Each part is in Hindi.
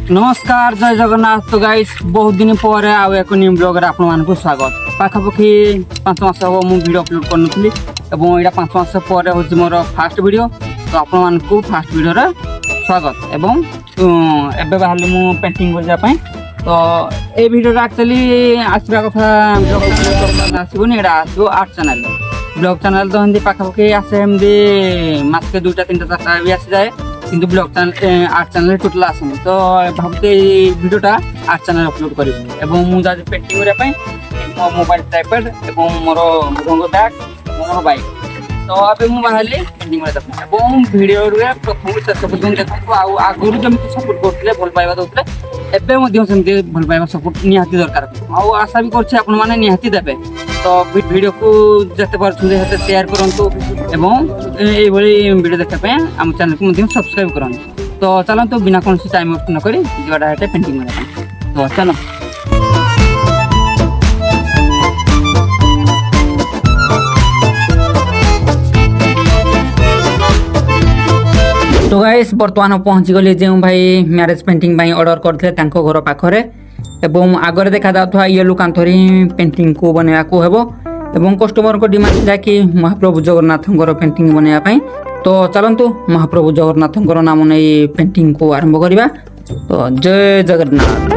नमस्कार जय जगन्नाथ। तो गाइस बहुत दिन पर आउ एक न्यू ब्लॉग रे आपण मानकु स्वागत। पाखापाखि 5 मास हम मु वीडियो अपलोड करनथली एवं एटा 5 मास पर होछि मोर फास्ट वीडियो। तो आपण मानकु फास्ट वीडियो रे स्वागत एवं एबे बाहरले मु पेंटिंग करजा पई। तो ए वीडियो रे एक्चुअली आसबा कथा ब्लॉग अपलोड आसीबोनी एटा आसो आर्ट चैनल ब्लॉग चैनल। तो हिंदी पाखापाखि आसे हिंदी मास के 2टा 3टा 4टा भी आसी जाए किंतु blog channel art channel total आसनी। तो भावते वीडियोटा आर्ट चैनल अपलोड करी एवं मुझे पेंटिंग करने मो मोबाइल ट्राइपॉड एवं मोर रंग बैग मोर बाइक। तो अभी मुझे बाहर पेंटिंग वीडियो प्रथम शेष पर्यटन देखो आगुरी जमी सपोर्ट करते भल पाइबा दौले एवं सेमती भल पाइबा सपोर्ट निहाती दरकार आशा भी कर निहाती देवे। तो वीडियो को जिते पार्टी शेयर करूँ एवं ये वीडियो देखापी आम चैनल को सब्सक्राइब करूँ। तो चलते बिना कौन टाइम वेस्ट नक डायरेक्ट पेंटिंग करने। तो चलो तो गाइस बर्तमान पहुंची गली जो भाई मैरेज पेंटिंग ऑर्डर करते घर पाखरे एवं आगे देखा जाता येलो कांथरी पेंटिंग को बनवा को हेबो एवं कस्टमर को डिमांड था कि महाप्रभु जगन्नाथ पेंटिंग बनवाई। तो चलतु महाप्रभु जगन्नाथ नाम नहीं पेंटिंग को आरंभ करवा। तो जय जगन्नाथ।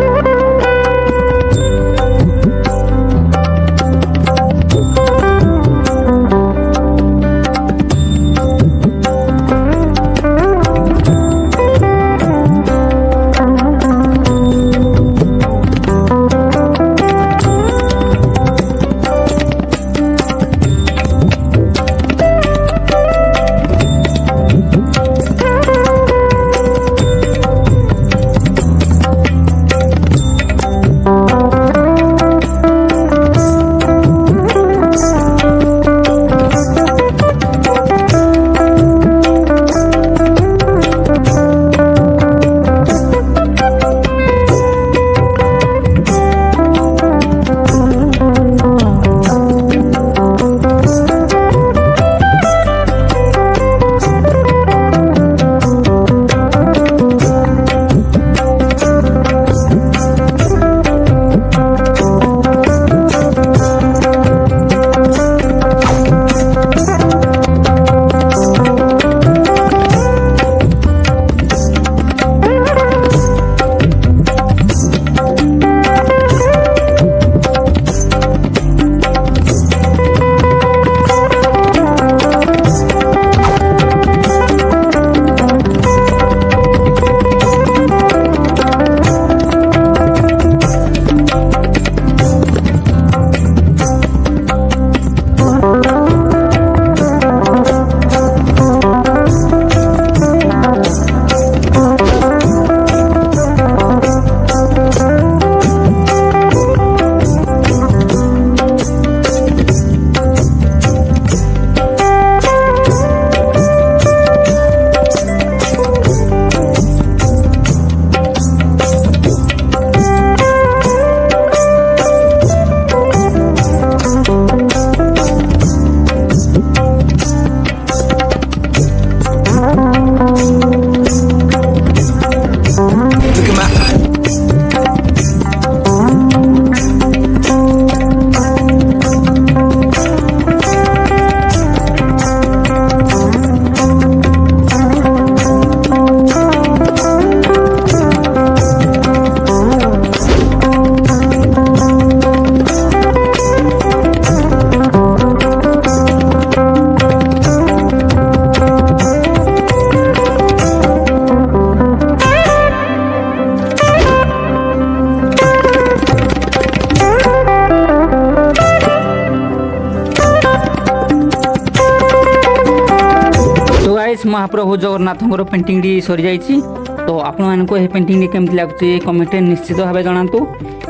महाप्रभु जगन्नाथ पेंटिंग सरी जाइए। तो आपण मानक यह पेंटिंग केमती लगुच कमेंट निश्चित भाव जनातु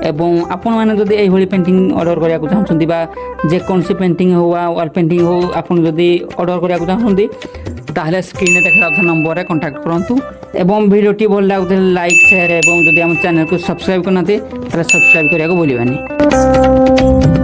एवं आपण मैंने जदि यही पेंटिंग ऑर्डर करने को चाहते जेकोसी पेंटिंग हो वाल पेंटिंग हो आपड़ जदि ऑर्डर करने को चाहते ताहले स्क्रीन देखा नंबर रे कांटेक्ट करंतु एवं वीडियोटी भल लगुते लाइक शेयर एवं जदि आम चैनल को सब्सक्राइब करना सब्सक्राइब करने को भूलिबानी।